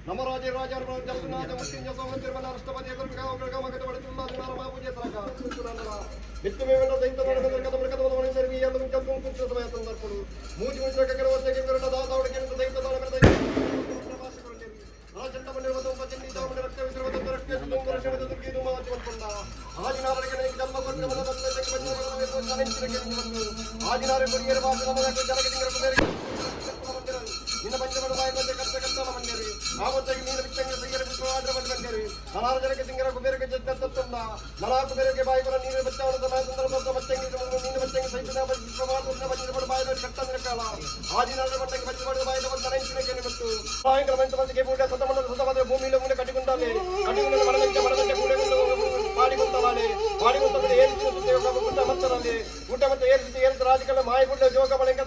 ನಮ್ಮ ರಾಜೇ ರಾಜರ ಜಗನ್ನಾಥ ಮುತ್ತಿನ ಸೋಮಂತಿರಮನ ರಾಷ್ಟ್ರಪತಿ ಮಗದ ಬಡಿಸುಲ್ಲ ನಾಮ ಪೂಜೆ ತರಕ ಬಿತ್ತು ಮೇವೆಂದ ದೈತ ಮಾಡಬೇಕು ಕದಮರ ಮಣಿಸರಿ ಎರಡು ಕೆಂಪು ಕುಂಚ ಸಮಯ ಸಂದರ್ಪಣು ಮೂಜಿ ಮುಚ್ಚಕ ಕೆಲವೊಂದಿಗೆ ವಿರುದ್ಧ ದಾವಡಿಗೆ ದೈತ ದಾವಡ ರಾಜಂಡ ಬಂದಿರುವುದು ಪಚಂಡಿ ದಾವಡ ರಕ್ತ ವಿಸಿರುವುದು ರಕ್ತ ಸುಂದರ ರಕ್ಷಣೆ ದುರ್ಗಿದು ಮಾತು ಬಂದ ಆದಿನಾರರಿಗೆ ಜನ್ಮ ಕೊಟ್ಟ ಮನದ ಆದಿನಾರ ಕೊರಿಯರ ಭಾಷೆ ನಮಗೆ ಜನಕ್ಕೆ ತಿಂಗಳ ನಿನ್ನ ಪಂಚಮಡ ಬಾಯಿ ಬಂದೆ ಕಷ್ಟ ಕಷ್ಟಲ ಮಂಡ್ಯರಿ ಆವತ್ತಾಗಿ ನೀನು ಬಿಟ್ಟಂಗೆ ಸೈಯರ ಬಿಟ್ಟವಾಡ್ರ ಬಂದ್ರಿ ಹಲವಾರು ಜನಕ್ಕೆ ತಿಂಗರ ಕುಬೇರಕ್ಕೆ ಜತ್ತತ್ತೊಂದ ನಲಾಕು ಬೇರೆಗೆ ಬಾಯಿ ಬರ ನೀನು ಬಚ್ಚಾವಣ ಸಮಯ ಸಂದರ್ಭದ ಬಚ್ಚಂಗಿ ನೀನು ಬಚ್ಚಂಗಿ ಸೈತನ ಬಿಟ್ಟವಾಡ್ರ ಬಂದಿರಬಡ ಬಾಯಿ ಕಟ್ಟಂದ್ರ ಕಾಲ ಆದಿನಾರ ಬಂಡಕ್ಕೆ ಬಚ್ಚವಾಡ್ರ ಬಾಯಿ ಬಂದ ನೈಂಚಿನಕ್ಕೆ ಮತ್ತು ಸಾಯಂಕಾಲ ಮಂಚಮಂದಿಗೆ ಬೂಟ ಸತಮಂಡ ಭೂಮಿಯಲ್ಲಿ ಮುಂದೆ ಕಟ್ಟಿಕೊಂಡಾಲೆ ಕಟ್ಟಿಕೊಂಡ ಮರದಂತೆ ಮೂಲೆ ಮಾಡಿಕೊಂಡವಾಲೆ ಮಾಡಿಕೊಂಡಂದ್ರೆ ಏರಿಸಿ ಊಟ ಮತ್ತೆ ಏರಿಸಿ ಏರಿಸಿ ರಾಜಕೀಯ ಮಾಯಿ ಗುಡ್ಡ ಜೋಗ ಬಳಿಕ